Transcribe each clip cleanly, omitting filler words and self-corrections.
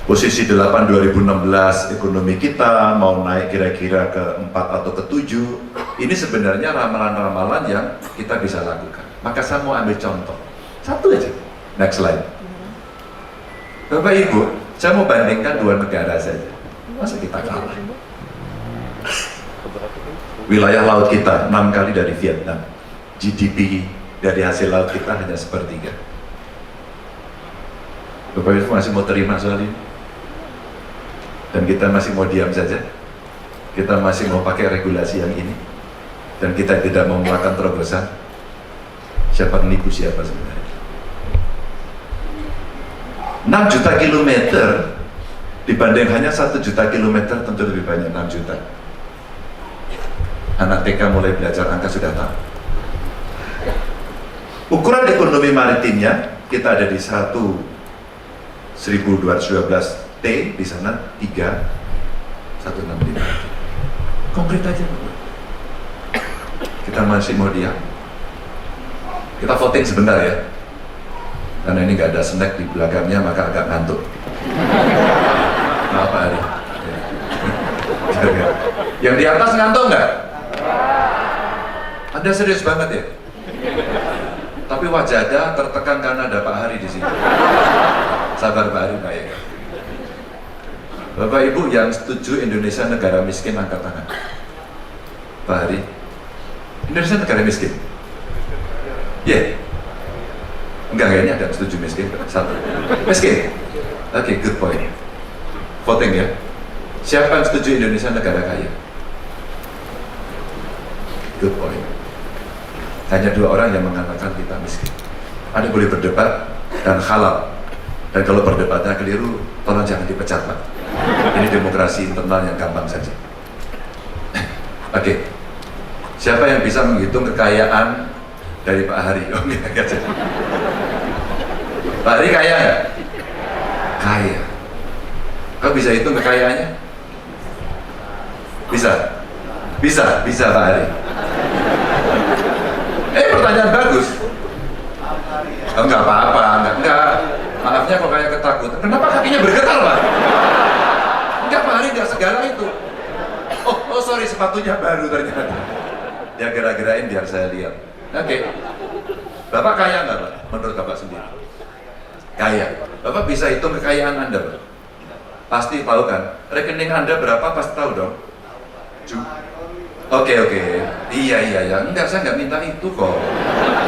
Posisi 8 2016 ekonomi kita mau naik kira-kira ke 4 atau ke 7. Ini sebenarnya ramalan-ramalan yang kita bisa lakukan. Maka saya mau ambil contoh. Satu aja. Next slide. Bapak Ibu, saya mau bandingkan dua negara saja. Masa kita kalah? Wilayah laut kita 6 kali dari Vietnam. GDP dari hasil laut kita hanya sepertiga. Bapak Ibu masih mau terima soal ini? Dan kita masih mau diam saja? Kita masih mau pakai regulasi yang ini? Dan kita tidak mau melakukan terobosan? Siapa menipu siapa sebenarnya? 6 juta kilometer dibanding hanya 1 juta kilometer tentu lebih banyak 6 juta. Anak TK mulai belajar angka sudah tahu. Ukuran ekonomi maritimnya kita ada di 1212 T, di sana 3165. Konkret aja. Kita masih mau diam. Kita voting sebentar ya. Karena ini nggak ada snack di belakangnya, maka agak ngantuk. Maaf Pak Ari. Yang di atas ngantuk nggak? Anda serius banget ya? Tapi wajah Anda tertekan karena ada Pak Hari di sini. Sabar Pak Hari, Pak ya. Bapak Ibu yang setuju Indonesia negara miskin angkat tangan. Pak Hari, Indonesia negara miskin? Ya? Enggak, kayaknya ada yang setuju miskin. Satu. Miskin? Oke, good point. Voting ya. Siapa yang setuju Indonesia negara kaya? Good point. Hanya 2 orang yang mengatakan kita miskin. Anda boleh berdebat dan halal. Dan kalau berdebatnya keliru, tolong jangan dipecat Pak. Ini demokrasi internal yang gampang saja. Oke. Siapa yang bisa menghitung kekayaan dari Pak Hari? Oh enggak jadi. Pak Hari kaya nggak? Kaya. Kau bisa hitung kekayaannya? Bisa? Bisa Pak Hari. Pertanyaan bagus. Oh, enggak apa-apa, enggak. Maafnya kok kayak ketakutan. Kenapa kakinya bergetar Pak? Enggak Pak Hari, enggak segala itu. Oh sorry, sepatunya baru ternyata. Dia gerak-gerakin biar saya lihat. Oke. Bapak kaya nggak Pak? Menurut Bapak sendiri? Kaya. Bapak bisa hitung kekayaan Anda Pak? Pasti tahu kan? Rekening Anda berapa pasti tahu dong? Oke. Iya. Enggak, saya nggak minta itu kok.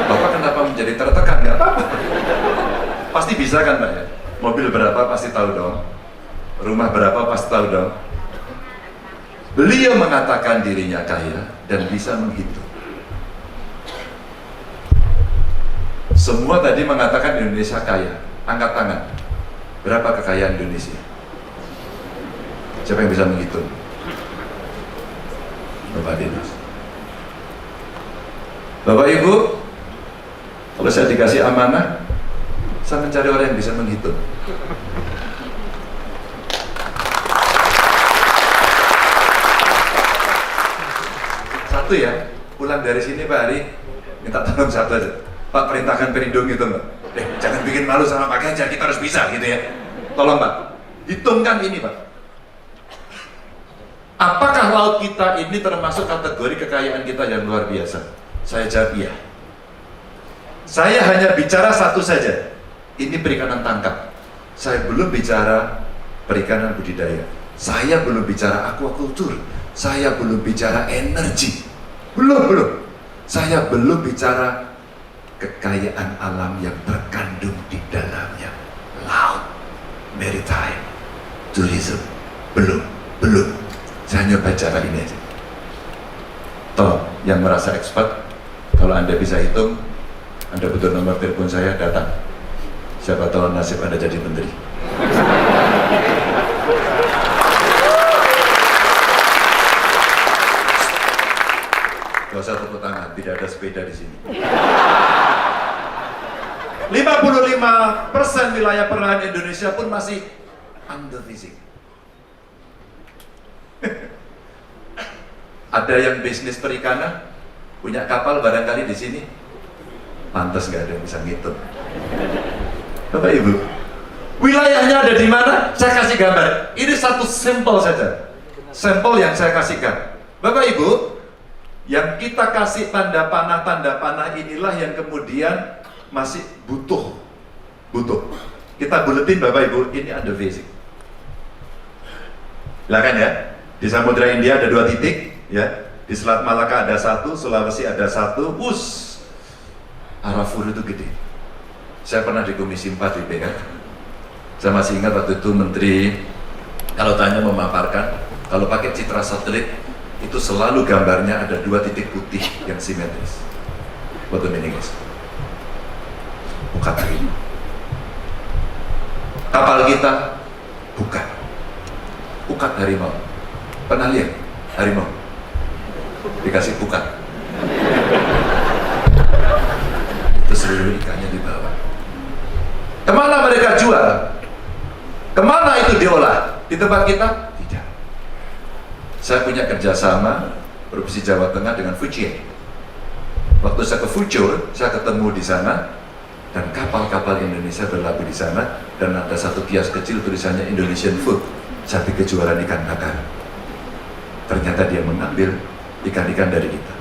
Bapak kenapa menjadi tertekan? Nggak apa-apa. Pasti bisa kan Pak ya? Mobil berapa pasti tahu dong? Rumah berapa pasti tahu dong? Beliau mengatakan dirinya kaya dan bisa menghitung. Semua tadi mengatakan Indonesia kaya. Angkat tangan. Berapa kekayaan Indonesia? Siapa yang bisa menghitung? Bapak Dinas. Bapak Ibu, kalau saya dikasih amanah, saya mencari orang yang bisa menghitung. Satu ya, pulang dari sini Pak Hari, minta tolong satu aja. Pak, perintahkan Perindo gitu Mbak. Jangan bikin malu sama Pak Ganjar, kita harus bisa gitu ya. Tolong Pak, hitungkan ini Pak. Apakah laut kita ini termasuk kategori kekayaan kita yang luar biasa? Saya jawab iya. Saya hanya bicara satu saja. Ini perikanan tangkap. Saya belum bicara perikanan budidaya. Saya belum bicara aquaculture. Saya belum bicara energi. Belum. Saya belum bicara kekayaan alam yang terkandung di dalamnya. Laut, maritime, tourism. Belum. Saya hanya bicara ini aja. Tolong, yang merasa expert, kalau Anda bisa hitung, Anda butuh nomor telepon saya, datang. Siapa tahu nasib Anda jadi menteri. Gak usah tepuk tangan, tidak ada sepeda di sini. 55% wilayah perairan Indonesia pun masih under fishing. Ada yang bisnis perikanan, punya kapal barangkali di sini, pantas nggak ada yang bisa ngitung. Bapak Ibu, Wilayahnya ada di mana? Saya kasih gambar. Ini satu sampel saja. Sampel yang saya kasihkan. Bapak Ibu, yang kita kasih tanda panah inilah yang kemudian masih butuh. Kita buletin Bapak Ibu, ini under phasing. Silakan ya. Di Samudra India ada 2 titik, ya. Di Selat Malaka ada 1, Sulawesi ada 1. Arafura itu gede. Saya pernah di Komisi 4 di BN. Saya masih ingat waktu itu Menteri kalau tanya memaparkan, kalau pakai citra satelit itu selalu gambarnya ada 2 titik putih yang simetris. What the meaning is? Bukan harimau. Kapal kita bukan harimau. Pernah lihat harimau dikasih pukat? Itu seluruh ikannya dibawa. Kemana mereka jual? Kemana itu diolah? Di tempat kita? Tidak. Saya punya kerjasama Provinsi Jawa Tengah dengan Fujian. Waktu saya ke Fuzhou, saya ketemu di sana dan kapal-kapal Indonesia berlabuh di sana dan ada satu kios kecil tulisannya Indonesian Food. Saya pikir kejuaraan ikan bakar. Ternyata dia mengambil ikan-ikan dari kita.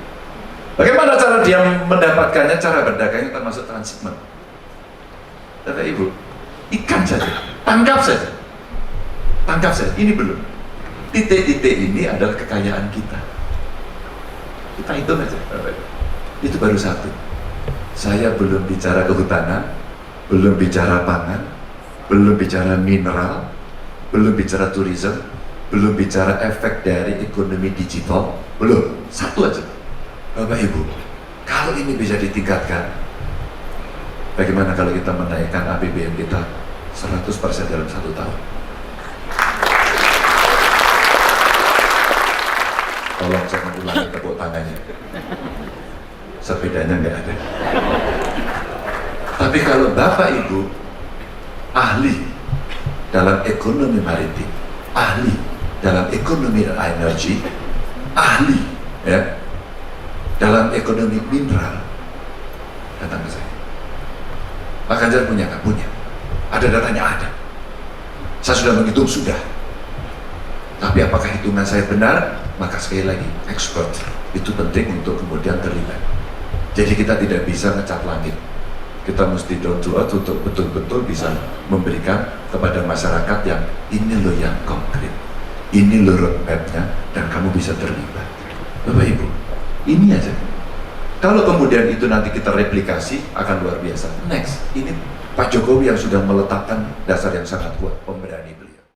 Bagaimana cara dia mendapatkannya? Cara berdagangnya termasuk transshipment. Bapak Ibu, ikan saja, tangkap saja. Ini belum. Titik-titik ini adalah kekayaan kita. Kita hitung aja, Bapak Ibu. Itu baru 1. Saya belum bicara kehutanan, belum bicara pangan, belum bicara mineral, belum bicara tourism, belum bicara efek dari ekonomi digital, belum. 1 aja. Bapak Ibu, kalau ini bisa ditingkatkan, bagaimana kalau kita menaikkan APBN kita 100% dalam 1 tahun? Tolong jangan ulangi tepuk tangannya. Sepedanya nggak ada. Tapi kalau Bapak Ibu ahli dalam ekonomi maritim, ahli dalam ekonomi energi, ahli ya dalam ekonomi mineral, datang ke saya. Pak Ganjar punya nggak? Punya. Ada datanya? Ada. Saya sudah menghitung, sudah. Tapi apakah hitungan saya benar? Maka sekali lagi, expert itu penting untuk kemudian terlibat. Jadi kita tidak bisa ngecat langit. Kita mesti down to earth untuk betul-betul bisa memberikan kepada masyarakat yang ini loh yang konkret, ini loh roadmap-nya, dan kamu bisa terlibat. Bapak Ibu, ini aja. Kalau kemudian itu nanti kita replikasi, akan luar biasa. Next, ini Pak Jokowi yang sudah meletakkan dasar yang sangat kuat, pemberani beliau.